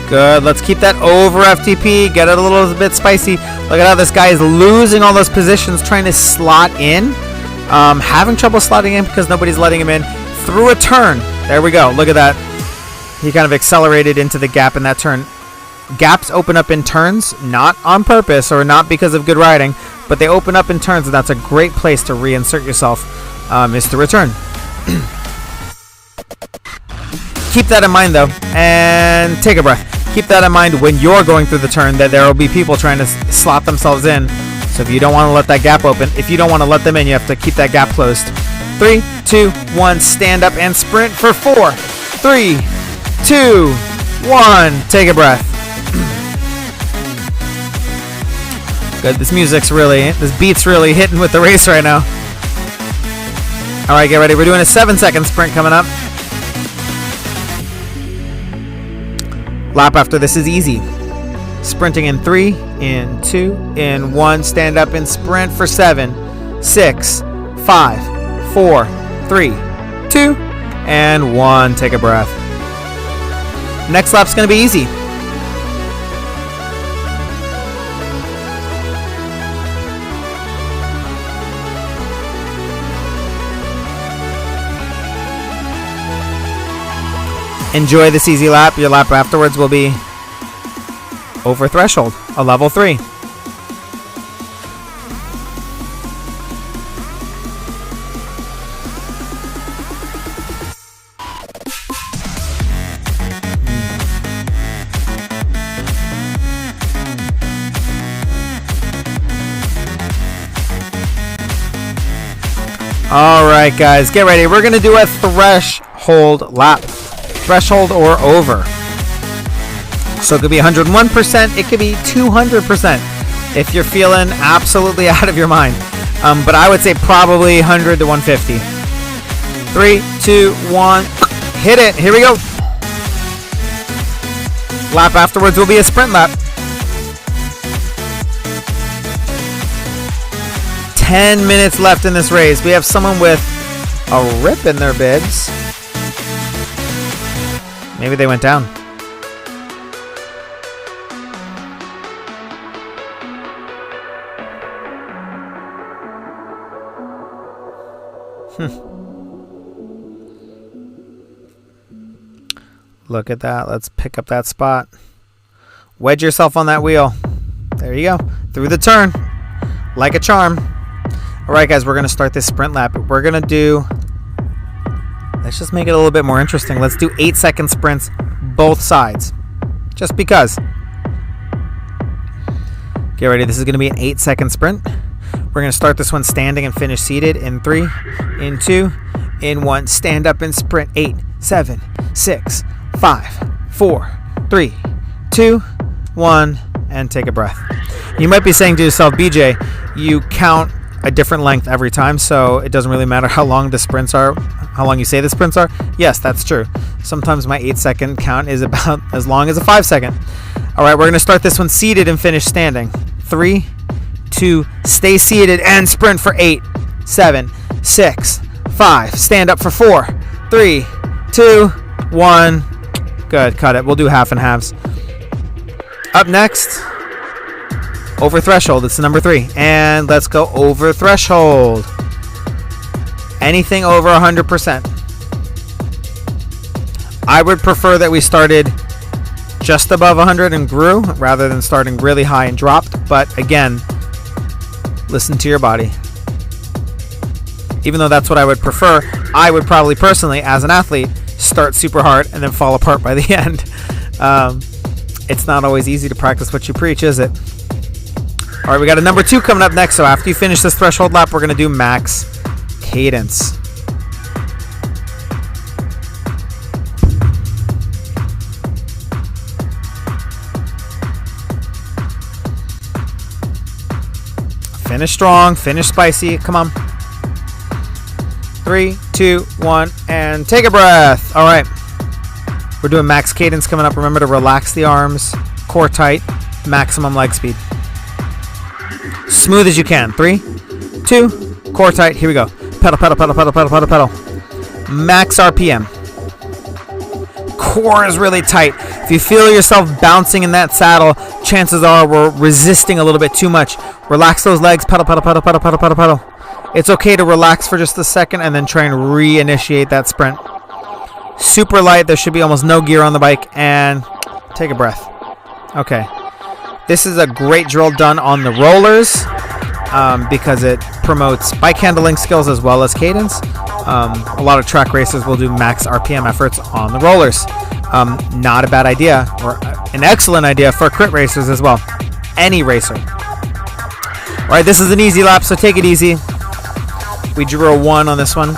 Good. Let's keep that over FTP. Get it a little bit spicy. Look at how this guy is losing all those positions trying to slot in. Having trouble slotting in because nobody's letting him in. Through a turn. There we go. Look at that. He kind of accelerated into the gap in that turn. Gaps open up in turns, not on purpose or not because of good riding, but they open up in turns, and that's a great place to reinsert yourself, is through a turn. Keep that in mind, though, and take a breath. Keep that in mind when you're going through the turn, that there will be people trying to slot themselves in. So if you don't want to let that gap open, if you don't want to let them in, you have to keep that gap closed. 3, 2, 1, stand up and sprint for 4, 3, 2, 1. Take a breath. Good. This beat's really hitting with the race right now. All right, get ready. We're doing a 7-second sprint coming up. Lap after this is easy. Sprinting in 3, in 2, in 1. Stand up and sprint for 7, 6, 5, 4, 3, 2, and 1. Take a breath. Next lap's going to be easy. Enjoy this easy lap. Your lap afterwards will be over threshold, a level 3. All right, guys, get ready. We're going to do a threshold lap. Threshold or over. So it could be 101%. It could be 200% if you're feeling absolutely out of your mind. But I would say probably 100 to 150. 3, 2, 1. Hit it. Here we go. Lap afterwards will be a sprint lap. 10 minutes left in this race. We have someone with a rip in their bibs. Maybe they went down. Look at that. Let's pick up that spot. Wedge yourself on that wheel. There you go. Through the turn. Like a charm. All right, guys, we're going to start this sprint lap. We're going to do... Let's just make it a little bit more interesting. Let's do 8-second sprints, both sides. Just because. Get ready. This is going to be an 8-second sprint. We're going to start this one standing and finish seated in 3, in 2, in 1. Stand up and sprint. 8, 7, 6, 5, 4, 3, 2, 1, and take a breath. You might be saying to yourself, BJ, you count a different length every time, so it doesn't really matter how long the sprints are, how long you say the sprints are. Yes, that's true. Sometimes my 8-second count is about as long as a 5-second. All right, we're going to start this one seated and finish standing. 3, 2, stay seated and sprint for 8, 7, 6, 5. Stand up for 4, 3, 2, 1. Good, cut it. We'll do half and halves. Up next, over threshold. It's number 3. And let's go over threshold. Anything over 100%. I would prefer that we started just above 100 and grew rather than starting really high and dropped. But again, listen to your body. Even though that's what I would prefer, I would probably personally, as an athlete, start super hard and then fall apart by the end. It's not always easy to practice what you preach, is it? All right, we got a number 2 coming up next. So after you finish this threshold lap, we're going to do max cadence. Finish strong, finish spicy. Come on. 3, 2, 1, and take a breath. All right. We're doing max cadence coming up. Remember to relax the arms, core tight, maximum leg speed. Smooth as you can. 3, 2, core tight. Here we go. Pedal, pedal, pedal, pedal, pedal, pedal, pedal. Max RPM. Core is really tight. If you feel yourself bouncing in that saddle, chances are we're resisting a little bit too much. Relax those legs. Pedal, pedal, pedal, pedal, pedal, pedal, pedal. It's okay to relax for just a second and then try and reinitiate that sprint. Super light. There should be almost no gear on the bike. And take a breath. Okay. This is a great drill done on the rollers because it promotes bike handling skills as well as cadence. A lot of track racers will do max RPM efforts on the rollers. Not a bad idea, or an excellent idea for crit racers as well. Any racer. All right, this is an easy lap, so take it easy. We drew a 1 on this one.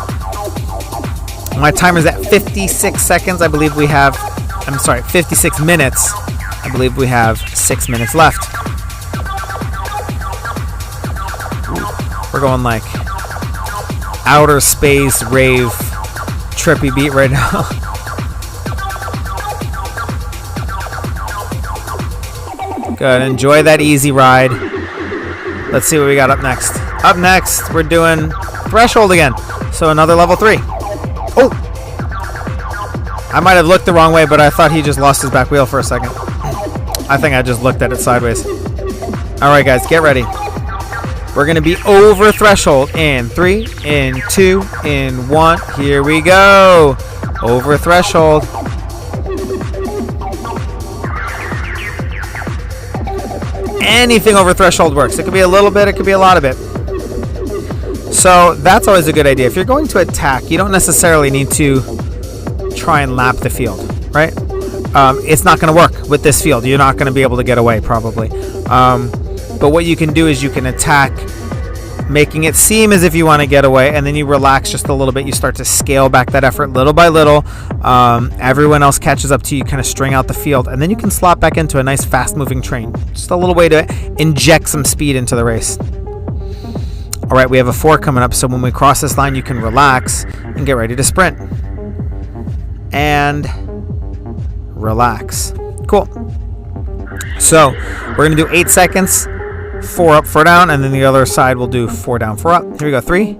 My timer's at 56 seconds. I believe we have, 56 minutes. I believe we have 6 minutes left. We're going like outer space rave trippy beat right now. Good. Enjoy that easy ride. Let's see what we got up next. Up next, we're doing threshold again. So another level 3. Oh! I might have looked the wrong way, but I thought he just lost his back wheel for a second. I think I just looked at it sideways. All right, guys, get ready. We're going to be over threshold in 3, in 2, in 1. Here we go. Over threshold. Anything over threshold works. It could be a little bit, it could be a lot of it. So that's always a good idea. If you're going to attack, you don't necessarily need to try and lap the field, right? It's not going to work with this field. You're not going to be able to get away probably. But what you can do is you can attack making it seem as if you want to get away, and then you relax just a little bit. You start to scale back that effort little by little. Everyone else catches up to you, kind of string out the field, and then you can slot back into a nice fast-moving train. Just a little way to inject some speed into the race. All right, we have a 4 coming up, so when we cross this line, you can relax and get ready to sprint. And relax. Cool. So we're going to do 8 seconds, 4 up, 4 down, and then the other side will do 4 down, 4 up. Here we go. 3,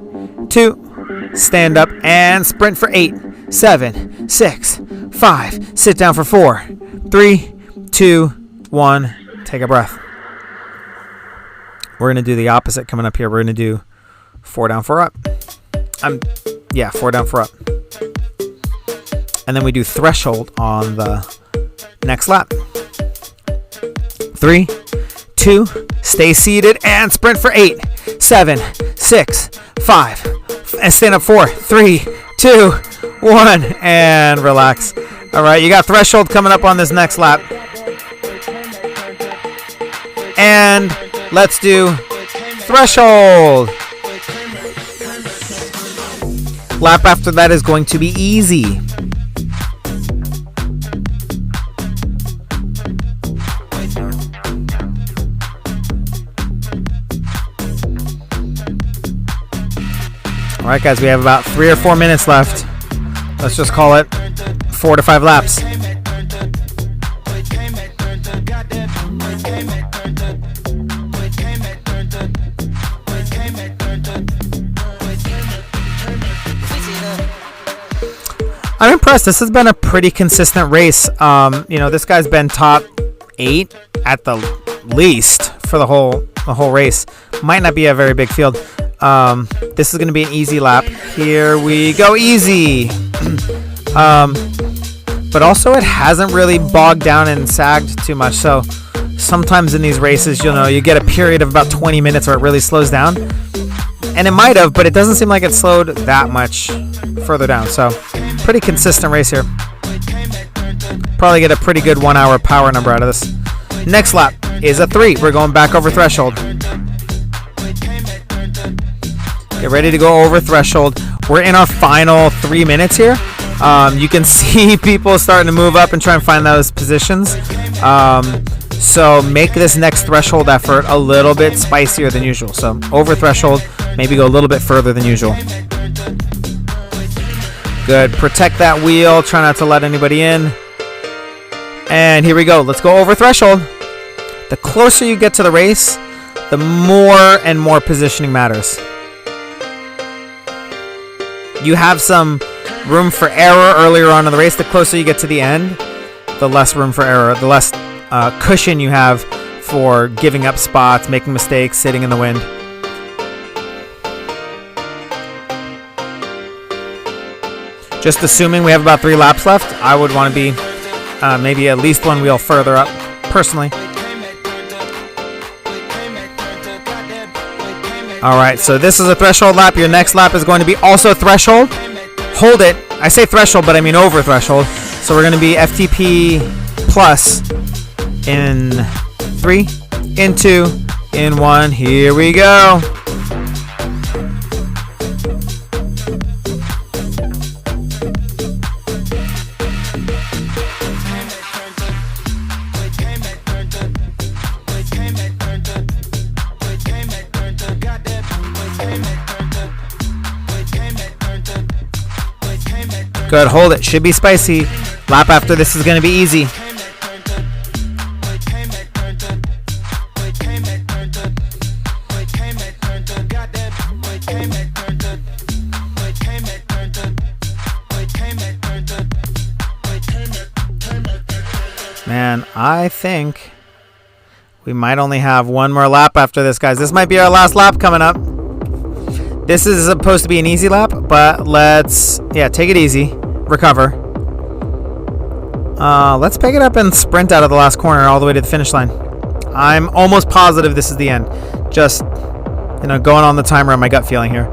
2, stand up and sprint for 8, 7, 6, 5, sit down for 4, 3, 2, 1, take a breath. We're going to do the opposite coming up here. We're going to do 4 down, 4 up. 4 down, 4 up. And then we do threshold on the next lap. 3, 2, stay seated and sprint for 8, 7, 6, 5, and stand up 4, 3, 2, 1, and relax. All right, you got threshold coming up on this next lap. And let's do threshold. Lap after that is going to be easy. All right, guys, we have about 3 or 4 minutes left. Let's just call it 4 to 5 laps. I'm impressed. This has been a pretty consistent race. This guy's been top 8 at the least for the whole race. Might not be a very big field. This is going to be an easy lap. Here we go, easy. But also it hasn't really bogged down and sagged too much. So sometimes in these races, you get a period of about 20 minutes where it really slows down. And it might have, but it doesn't seem like it slowed that much further down. So pretty consistent race here. Probably get a pretty good 1 hour power number out of this. Next lap is a 3. We're going back over threshold. Get ready to go over threshold. We're in our final 3 minutes here. You can see people starting to move up and try and find those positions. So make this next threshold effort a little bit spicier than usual. So over threshold, maybe go a little bit further than usual. Good. Protect that wheel. Try not to let anybody in. And here we go. Let's go over threshold. The closer you get to the race, the more and more positioning matters. You have some room for error earlier on in the race. The closer you get to the end, the less room for error, the less cushion you have for giving up spots, making mistakes, sitting in the wind. Just assuming we have about 3 laps left, I would want to be maybe at least 1 wheel further up, personally. All right, so this is a threshold lap. Your next lap is going to be also threshold. Hold it. I say threshold, but I mean over threshold. So we're going to be FTP plus in 3, in 2, in 1. Here we go. Good, hold it. Should be spicy. Lap after this is going to be easy. Man, I think we might only have 1 more lap after this, guys. This might be our last lap coming up. This is supposed to be an easy lap, but let's, take it easy. Recover. Let's pick it up and sprint out of the last corner all the way to the finish line. I'm almost positive this is the end. Just, going on the timer on my gut feeling here.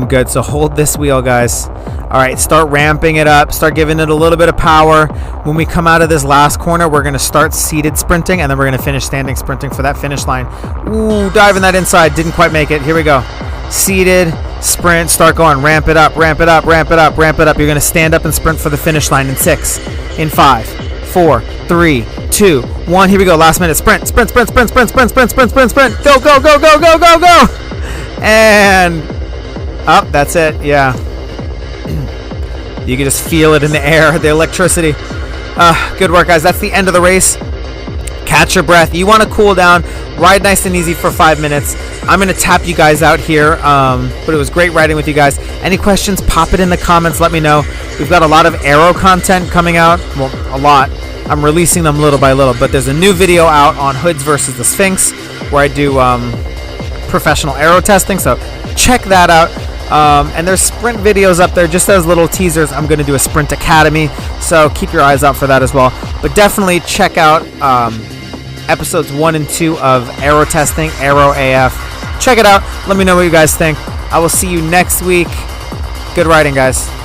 Good. So hold this wheel, guys. All right, start ramping it up. Start giving it a little bit of power. When we come out of this last corner, we're going to start seated sprinting, and then we're going to finish standing sprinting for that finish line. Ooh, diving that inside. Didn't quite make it. Here we go. Seated, sprint, start going. Ramp it up, ramp it up, ramp it up, ramp it up. You're going to stand up and sprint for the finish line in 6, in 5, 4, 3, 2, 1. Here we go. Last minute sprint. Sprint, sprint, sprint, sprint, sprint, sprint, sprint, sprint, sprint. Go, go, go, go, go, go, go. And up. That's it. Yeah. You can just feel it in the air, the electricity. Good work, guys. That's the end of the race. Catch your breath. You want to cool down. Ride nice and easy for 5 minutes. I'm going to tap you guys out here, but it was great riding with you guys. Any questions, pop it in the comments. Let me know. We've got a lot of aero content coming out. Well, a lot. I'm releasing them little by little, but there's a new video out on hoods versus the Sphinx where I do professional aero testing, so check that out. And there's sprint videos up there just as little teasers. I'm going to do a Sprint Academy, so keep your eyes out for that as well. But definitely check out episodes 1 and 2 of Aero Testing, Aero AF. Check it out. Let me know what you guys think. I will see you next week. Good riding, guys.